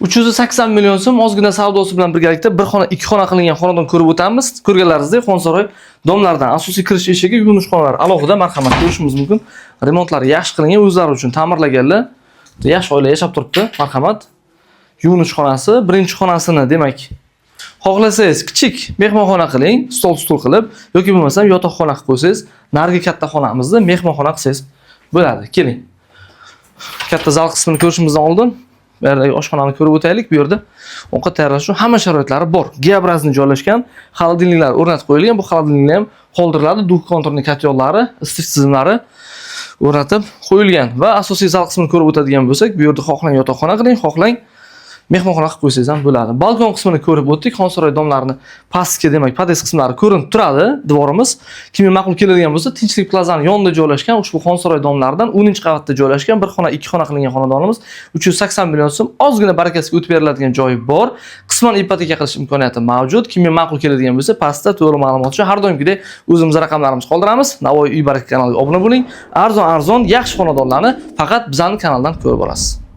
380 million so'm ozgina savdosi bilan birgalikda bir xona, ikki xona qilingan xonadon ko'rib o'tamiz. Ko'rganlaringizdek, Xonsaroy domlaridan asosiy kirish eshigi, yuvinish xonalari alohida, marhamat ko'rishimiz mumkin. Remontlari yaxshi qilingan, o'zlari uchun ta'mirlaganlar. Yaxshi oila yashab turibdi, marhamat. Yuvinish xonasi, birinchi xonasini, demak, xohlasangiz kichik mehmonxona qiling, stol qilib yoki bo'lmasa yotoqxona qilib qo'ysangiz, narigi katta xonamizni mehmonxona qilsangiz bo'ladi. Keling. Katta zal qismini ko'rishimizdan oldin bu yerdagi oshxonani ko'rib o'taylik. Bu yerda ovqat tayyorlash uchun hamma sharoitlari bor. Geobrazni joylashgan, xolodilniklar o'rnatib qo'yilgan. Bu xolodilniklar ham qoldiriladi. Duk konturli kotyonlari, isitish tizimlari o'rnatib qo'yilgan va asosiy zal qismini ko'rib o'tadigan bo'lsak, bu yerda xohlang yotoqxona qiling, xohlang mehmonxona qilib qo'ysangiz ham bo'ladi. Balkon qismini ko'rib o'tdik. Xonsaroy domlarini pastki, demak, podest qismlari ko'rinib turadi. Devorimiz kimga ma'qul keladigan bo'lsa, Tinchlik plazani yonida joylashgan ushbu Xonsaroy domlaridan 10-qavatda joylashgan bir xona, ikki xona qilingan xonadonimiz 380 million so'm. Ozgina barakasiga o'tib beriladigan joyi bor. Qisman ipoteka qilish imkoniyati mavjud. Kimga ma'qul keladigan bo'lsa, pastda to'liq ma'lumot uchun har doimgidek o'zimiz raqamlarimizni qoldiramiz. Navoiy uy baraka kanaliga obuna bo'ling. Arzon, yaxshi xonadonlarni faqat bizning kanaldan ko'rib olasiz.